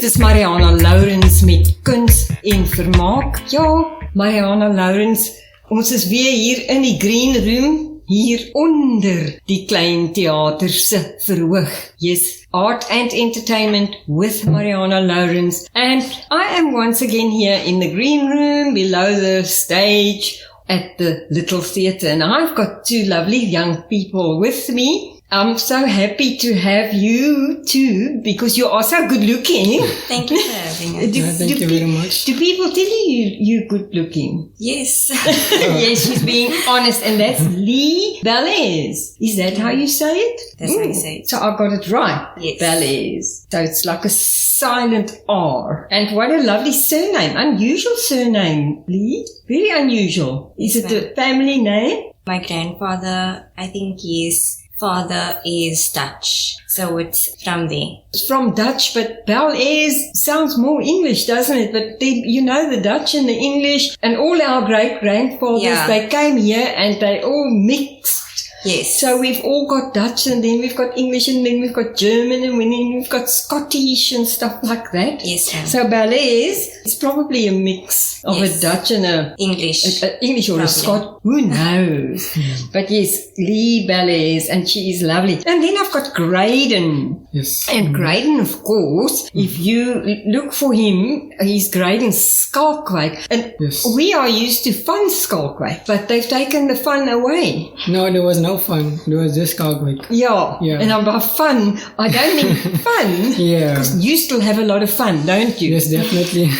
dit is Marianah Lourens met Kuns en Vermaak. Ja, Marianah Lourens, ons is weer hier in die green room, hier onder die klein theater se verhoog. Yes, art and entertainment with Marianah Lourens. And I am once again here in the green room below the stage at the little theatre. And I've got two lovely young people with me. I'm so happy to have you too, because you are so good looking. Thank you for having us. Thank you very much. Do people tell you're good looking? Yes. Yes, she's being honest. And that's Leigh Bellairs. Is that how you say it? That's how you say it. So I got it right. Yes. Bellairs. So it's like a silent R. And what a lovely surname. Unusual surname, Leigh. Very unusual. Is it a family name? My grandfather, I think his father is Dutch. So it's from there. It's from Dutch, but Bellairs sounds more English, doesn't it? But the Dutch and the English and all our great-grandfathers, they came here and they all mixed. Yes. So we've all got Dutch and then we've got English and then we've got German and then we've got Scottish and stuff like that. Yes, ma'am. So Bellairs is probably a mix of a Dutch and a English. English or a Scot. Who knows? But yes, Leigh Bellairs, and she is lovely. And then I've got Graydon. Yes. And Graydon, of course, if you look for him, he's Graydon's Schalkwyk. And we are used to fun Schalkwyk, but they've taken the fun away. No, there was no fun. There was just Schalkwyk. Yeah. And by fun, I don't mean fun. Yeah. Because you still have a lot of fun, don't you? Yes, definitely.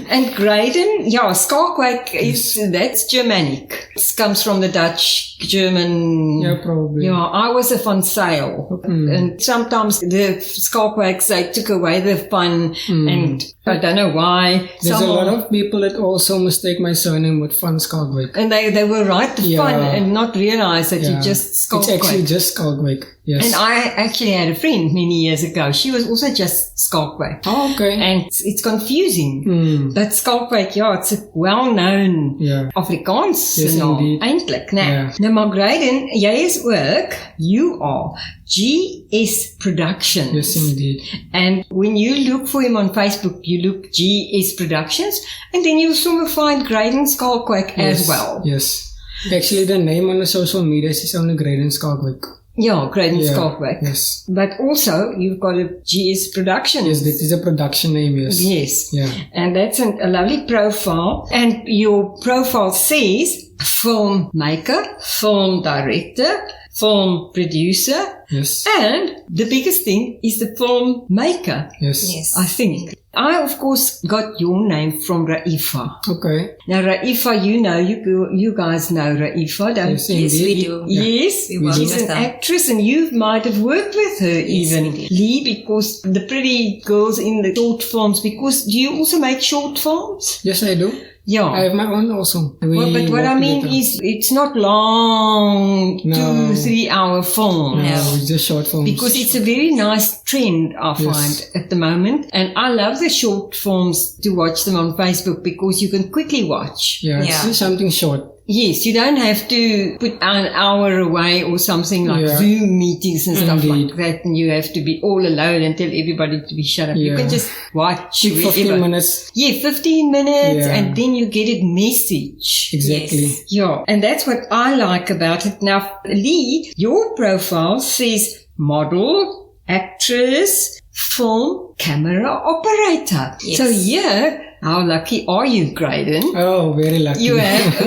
And Graydon, Schalkwyk that's Germanic. It comes from the Dutch, German. Yeah, probably. Yeah, I was a fun sale. And sometimes the Schalkwyks, they took away the fun and I don't know why. There's a lot of people that also mistake my surname with Fun Schalkwyk. And they will write the fun and not realize that you just Schalkwyk. It's actually just Schalkwyk. Yes. And I actually had a friend many years ago. She was also just Schalkwyk. Oh, okay. And it's confusing. But Schalkwyk, it's a well-known Afrikaans naam, eintlik, né? Nou, maar Graydon, jy is ook, you are GS Productions. Yes, indeed. And when you look for him on Facebook, you look GS Productions, and then you'll soon find Graydon Schalkwyk as well. Yes. Actually, the name on the social media is only Graydon Schalkwyk. Yeah, Graydon Schalkwyk. Yes. But also, you've got a GS Productions. Yes, that is a production name, yes. Yes. Yeah. And that's a lovely profile. And your profile says filmmaker, film director, film producer. Yes. And the biggest thing is the filmmaker. Yes. I think. I, of course, got your name from Raifa. Okay. Now, Raifa, you guys know Raifa, don't you? Yes, we do. Yes, she's an actress and you might have worked with her even. Leigh, because the pretty girls in the short films, because do you also make short films? Yes, I do. Yeah. I have my own also. But what I mean is, it's not long, 2-3 hour film. No, it's just short films. Because it's a very nice trend, I find, at the moment. And I love the short films to watch them on Facebook because you can quickly watch. It's just something short. Yes, you don't have to put an hour away or something like Zoom meetings and stuff like that, and you have to be all alone and tell everybody to be shut up. You can just watch 15 minutes. Yeah, 15 minutes and then you get it message. Exactly. Yes. Yeah, and that's what I like about it. Now, Leigh, your profile says model, actress, film, camera operator. Yes. So here, how lucky are you, Graydon? Oh, very lucky. You have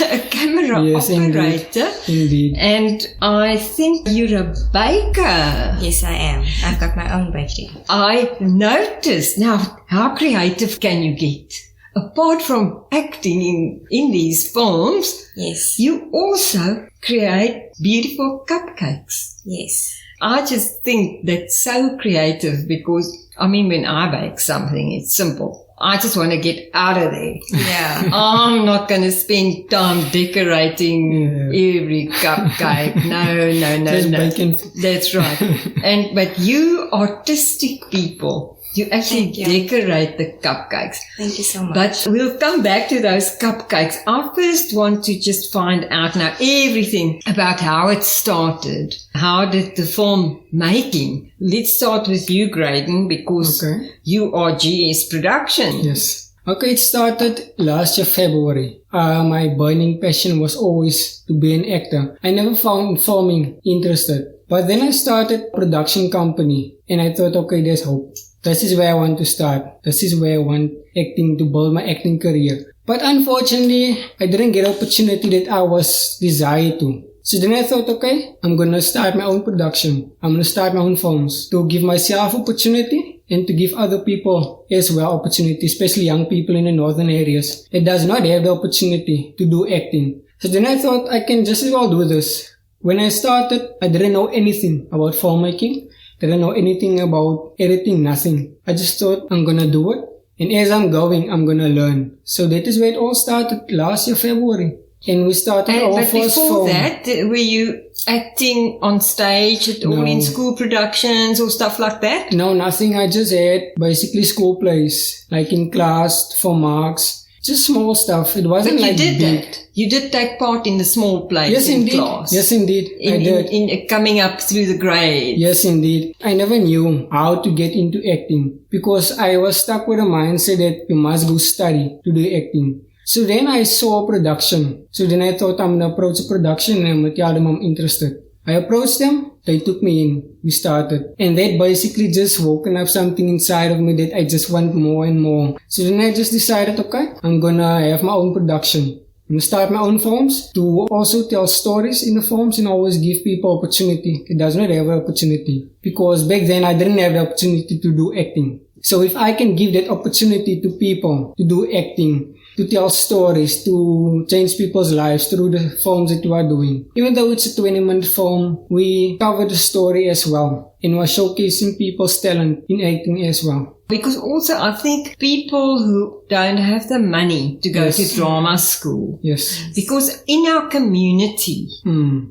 a camera operator. Indeed. And I think you're a baker. Yes, I am. I've got my own bakery. I noticed. Now, how creative can you get? Apart from acting in these films, you also create beautiful cupcakes. Yes. I just think that's so creative because, I mean, when I bake something, it's simple. I just want to get out of there. Yeah. I'm not going to spend time decorating every cupcake. No. Just baking. That's right. But you artistic people, You actually Thank you. decorate the cupcakes. Thank you so much. But we'll come back to those cupcakes. I first want to just find out now everything about how it started. How did the film making? Let's start with you, Graydon, because you are GS Production. Yes. Okay, it started last year, February. My burning passion was always to be an actor. I never found filming interested. But then I started a production company and I thought, okay, there's hope. This is where I want to start. This is where I want acting to build my acting career. But unfortunately, I didn't get the opportunity that I was desired to. So then I thought, okay, I'm going to start my own production. I'm going to start my own films to give myself opportunity and to give other people as well opportunity, especially young people in the northern areas that does not have the opportunity to do acting. So then I thought I can just as well do this. When I started, I didn't know anything about filmmaking. Didn't know anything about editing, nothing. I just thought I'm gonna do it. And as I'm going, I'm gonna learn. So that is where it all started last year, February. And we started our first film. But before that, were you acting on stage at all in school productions or stuff like that? No, nothing. I just had basically school plays, like in class, for marks. Just small stuff. It wasn't like big. But you did that. You did take part in the small plays in class. Yes, indeed. I did. In coming up through the grades. Yes, indeed. I never knew how to get into acting because I was stuck with a mindset that you must go study to do acting. So then I saw a production. So then I thought I'm going to approach a production and I'm going to tell them I'm interested. I approached them. They took me in. We started. And that basically just woken up something inside of me that I just want more and more. So then I just decided, okay, I'm going to have my own production. I'm going to start my own films to also tell stories in the films and always give people opportunity. It does not have an opportunity. Because back then I didn't have the opportunity to do acting. So if I can give that opportunity to people to do acting, to tell stories, to change people's lives through the films that we are doing. Even though it's a 20-minute film, we cover the story as well. And we're showcasing people's talent in acting as well. Because also I think people who don't have the money to go to drama school. Yes. Because in our community,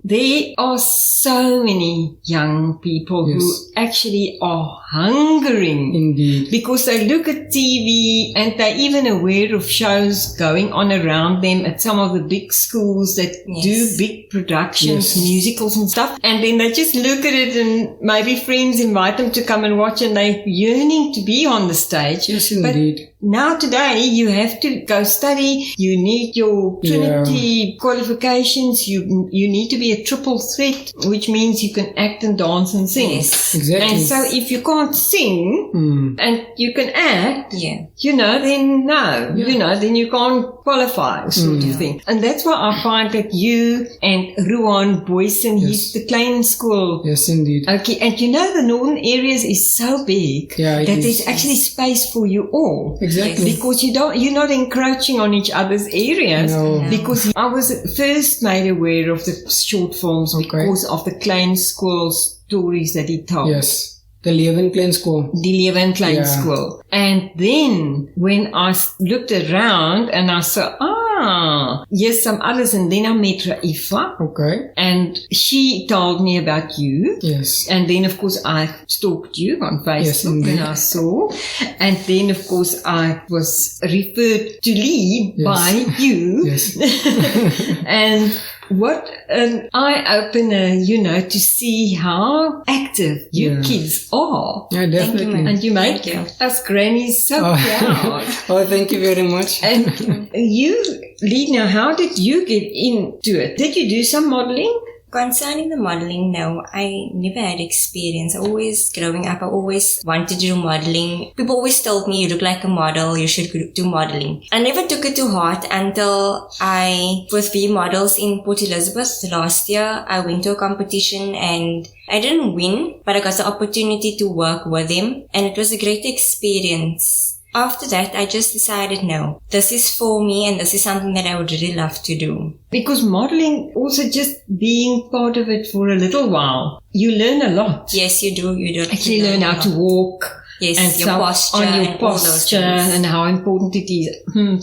there are so many young people who actually are hungering. Indeed. Because they look at TV and they're even aware of shows going on around them at some of the big schools that do big productions, musicals and stuff. And then they just look at it and maybe friends invite them to come and watch and they're yearning to be on the stage. Yes, indeed. But now today you have to go study. You need your Trinity qualifications. You need to be a triple threat, which means you can act and dance and sing. Yes. Exactly. And so if you can't sing and you can act, then you can't qualify, sort of thing. And that's why I find that you and Ruan Boyson, he's the Klein School. Yes, indeed. Okay, and the northern areas is so big that there's actually space for you all. Exactly. Because you're not encroaching on each other's areas. No. Because I was first made aware of the short films because of the Klein School stories that he told. Yes. The Leigh Klein School. The Leigh Klein School. And then when I looked around and I saw, yes, some others, and then I met Raifa. Okay. And she told me about you. Yes. And then, of course, I stalked you on Facebook and I saw. And then, of course, I was referred to Leigh by you. Yes. And what an eye-opener, to see how active you kids are. Yeah, definitely. And you make us grannies so proud. Thank you very much. And you, Leigh, now how did you get into it? Did you do some modeling? Concerning the modeling, no, I never had experience. Growing up, I always wanted to do modeling. People always told me, you look like a model, you should do modeling. I never took it to heart until with V Models in Port Elizabeth last year, I went to a competition and I didn't win, but I got the opportunity to work with them and it was a great experience. After that, I just decided, no, this is for me and this is something that I would really love to do. Because modeling, also just being part of it for a little while, you learn a lot. Yes, you do. You do. Actually learn how to walk. Yes, and your posture on your and all those posture things. and how important it is.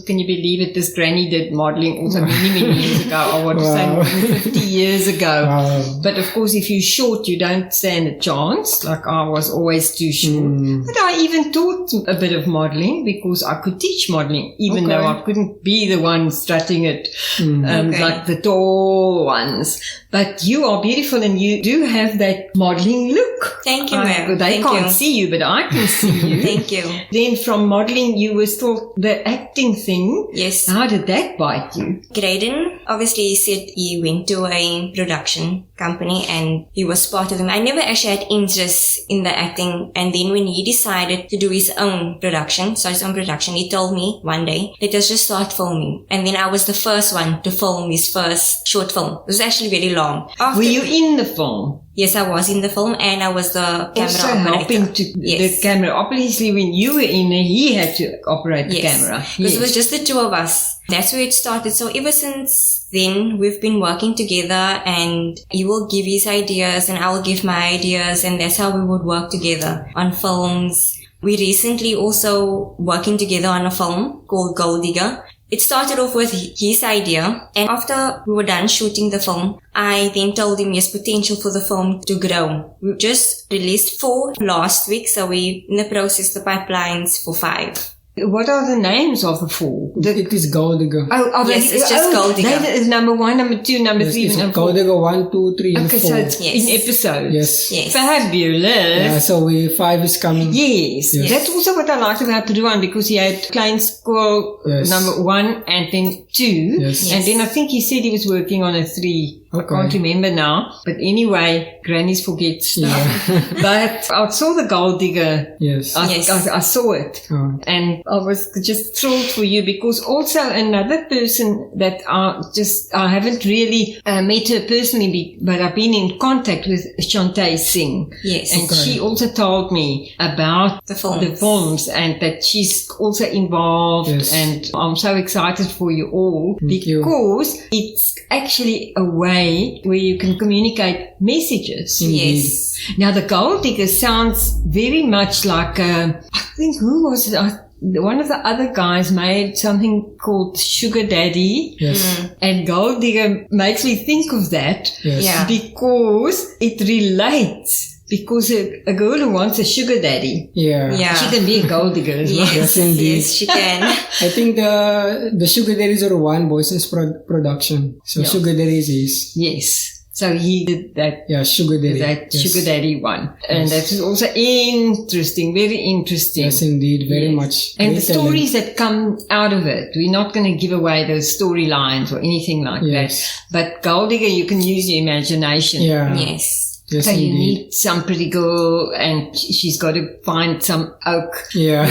Can you believe it? This granny did modeling also many years ago. I want to say more than 50 years ago. Wow. But of course, if you're short, you don't stand a chance. Like I was always too short. But I even taught a bit of modeling because I could teach modeling, even though I couldn't be the one strutting it like the tall ones. But you are beautiful and you do have that modeling look. Thank you, ma'am. They can't see you, but I can see you. Thank you. Then from modeling, you were still the acting thing. Yes. How did that bite you? Graydon, obviously he said he went to a production company and he was part of them. I never actually had interest in the acting, and then when he decided to do his own production, he told me one day, let us just start filming. And then I was the first one to film his first short film. It was actually very long. Were you in the film? Yes, I was in the film and I was the camera also operator. helping to the camera. Obviously, when you were in there, he had to operate the camera. Because it was just the two of us. That's where it started. So ever since then, we've been working together, and he will give his ideas and I will give my ideas, and that's how we would work together on films. We recently also working together on a film called Gold Digger. It started off with his idea, and after we were done shooting the film, I then told him yes, potential for the film to grow. We just released 4 last week, so we in the process, the pipelines for 5. What are the names of the 4? It is Gold Digger. Yes, it's just Gold Digger. That is number 1, number 2, number 3, It's number 4. Gold Digger 1, 2, 3, and 4. Okay, so it's in episodes. Yes. Fabulous. Yeah, so 5 is coming. Yes. That's also what I liked about Ruan, because he had Klein School number 1 and then 2. Yes. And then I think he said he was working on a 3. I can't remember now. But anyway, grannies forget stuff. But I saw the Gold Digger. Yes. I saw it. Oh. And I was just thrilled for you, because also another person that I haven't really met her personally, but I've been in contact with Shantae Singh. Yes. And she also told me about the films and that she's also involved. Yes. And I'm so excited for you all because it's actually a way where you can communicate messages. Indeed. Yes. Now the Gold Digger sounds very much like I think who was it? One of the other guys made something called Sugar Daddy. Yes. And Gold Digger makes me think of that. Yes. Yeah. Because it relates. Because a girl who wants a sugar daddy, Yeah. she can be a gold digger as well. Yes, indeed. Yes, she can. I think the Sugar Daddies are one Boyson's production. So Sugar Daddies is. Yes. So he did that. Yeah, Sugar Daddy. That sugar daddy one. And that is also interesting, very interesting. Yes, indeed, very much. And Great the stories that come out of it, we're not going to give away those storylines or anything like that. But Gold Digger, you can use your imagination. Yeah. Yes. Yes, So you indeed. need some pretty girl and she's got to find some oak. Yeah.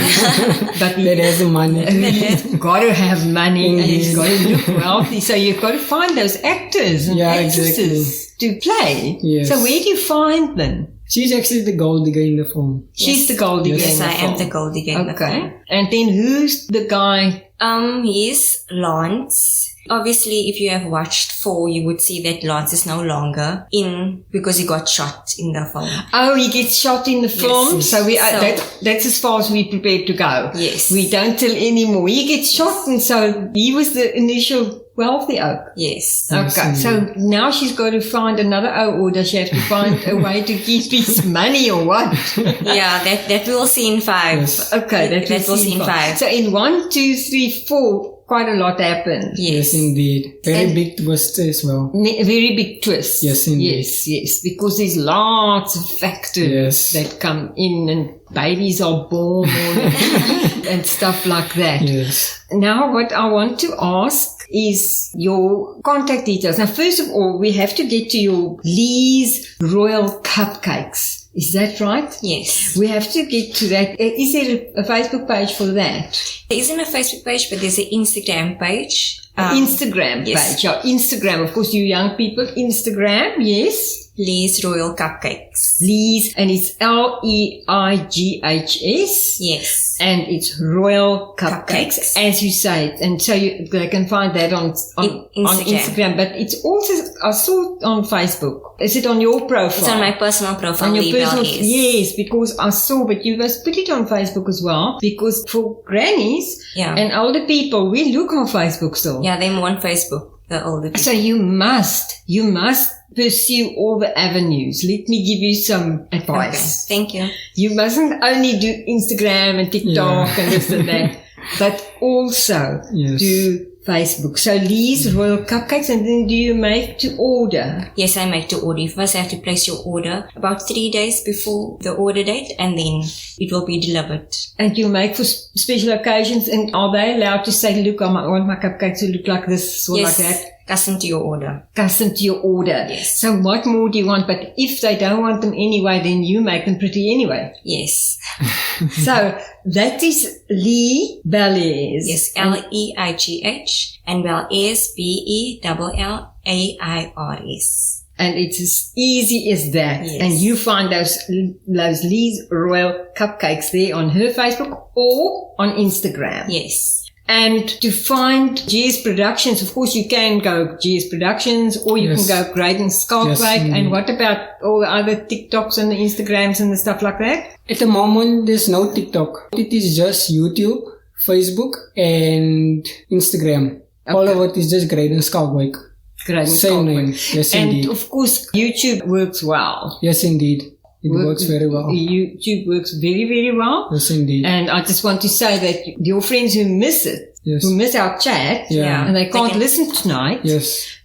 But That has the money. he's got to have money and he's got to look wealthy. So you've got to find those actors and actresses to play. Yes. So where do you find them? She's actually the Gold Digger in the film. She's the Gold Digger Yes, in the I am film. the Gold Digger in the film. Okay. And then who's the guy? He's Lance. Obviously, if you have watched 4, you would see that Lance is no longer in because he got shot in the film. Oh, he gets shot in the film. Yes. So that's as far as we're prepared to go. Yes. We don't tell anymore. He gets shot, and so he was the initial wealthy oak. Yes. Okay, so now she's got to find another oak, or does she have to find a way to keep his money, or what? Yeah, that we will see in 5. Yes. Okay, that we'll see in 5. So in 1, 2, 3, 4, quite a lot happened. Yes, indeed. Very big twist as well. A very big twist. Yes, indeed. Yes, because there's lots of factors that come in, and babies are born and stuff like that. Yes. Now, what I want to ask is your contact details. Now, first of all, we have to get to your Leigh's Royal Cupcakes. Is that right? Yes. We have to get to that. Is there a Facebook page for that? There isn't a Facebook page, but there's an Instagram page. Instagram yes. page. Yeah, Instagram. Of course, you young people, Instagram, yes. Leigh's Royal Cupcakes. Leigh, and it's Leighs. Yes. And it's Royal Cupcakes, as you say it. And so they can find that on Instagram. But it's also, I saw it on Facebook. Is it on your profile? It's on my personal profile. On your personal, Bellairs. yes, because I saw, but you must put it on Facebook as well. Because for grannies and older people, we look on Facebook still. Yeah, they're more on Facebook, the older people. So you must pursue all the avenues. Let me give you some advice. Okay, thank you. You mustn't only do Instagram and TikTok and this and that, but also do Facebook. So Leigh's Royal Cupcakes, and then do you make to order? Yes, I make to order. You first have to place your order about 3 days before the order date, and then it will be delivered. And you make for special occasions, and are they allowed to say, look, I want my cupcakes to look like this or like that? Custom to your order. Custom to your order. Yes. So what more do you want? But if they don't want them anyway, then you make them pretty anyway. Yes. So that is Leigh Bellairs. Yes, Leigh and Bellairs, Bellairs. And it's as easy as that. Yes. And you find those Leigh's Royal Cupcakes there on her Facebook or on Instagram. Yes. And to find GS Productions, of course, you can go GS Productions or you can go Graydon Schalkwyk. And what about all the other TikToks and the Instagrams and the stuff like that? At the moment, there's no TikTok. It is just YouTube, Facebook, and Instagram. Okay. All of it is just Graydon Schalkwyk. Same name. Yes, indeed. And of course, YouTube works well. Yes, indeed. It works very well. YouTube works very, very well. Yes, indeed. And I just want to say that your friends who miss it, who miss our chat, and they can't listen tonight,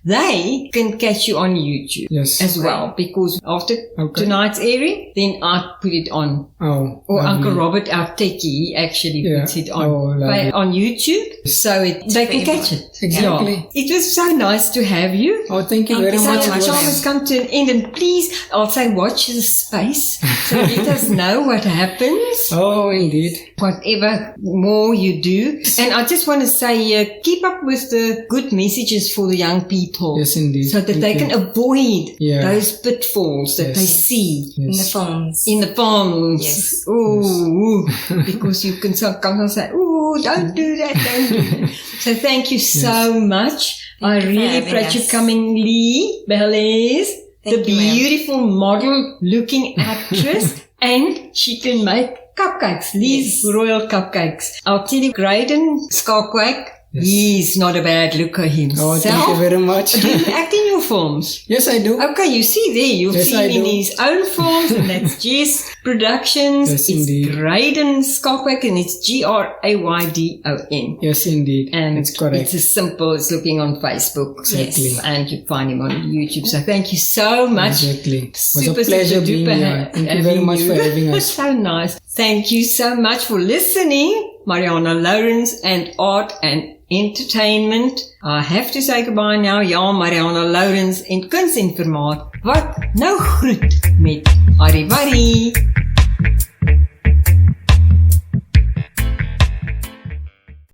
they can catch you on YouTube as well. Because after tonight's airing, then I put it on. Or Uncle Robert, our techie, actually puts it on YouTube. So they can catch it. Exactly. Yeah. It was so nice to have you. Oh, thank you very much. Our time has come to an end, and please, I'll say watch the space. So let us know what happens. Oh, indeed. Whatever more you do. And I just want to say, keep up with the good messages for the young people. Yes, indeed. So that they can avoid those pitfalls that they see in the films. In the films. Yes. Ooh, because you can sometimes say, ooh, don't do that, don't do that. So thank you so much. I really appreciate you coming, Leigh Bellairs, the beautiful model-looking actress, and she can make cupcakes, Leigh's Royal Cupcakes. I'll tell you, Graydon Schalkwyk, he's not a bad looker himself. Oh, thank you very much. Do you act in your films? Yes, I do. Okay, you see there, you've seen him in his own films, and that's GS Productions. Yes, it's indeed. Graydon Schalkwyk, and it's Graydon. Yes, indeed. And it's correct. It's as simple as looking on Facebook. Exactly. Yes, and you find him on YouTube. So thank you so much. Exactly. It was a pleasure being here. Thank you very much for having us. So nice. Thank you so much for listening. Marianah Lourens and Art and Entertainment. I have to say goodbye now. Ja, Marianah Lourens en Kuns en Vermaak. Wat nou groet met Arrivari.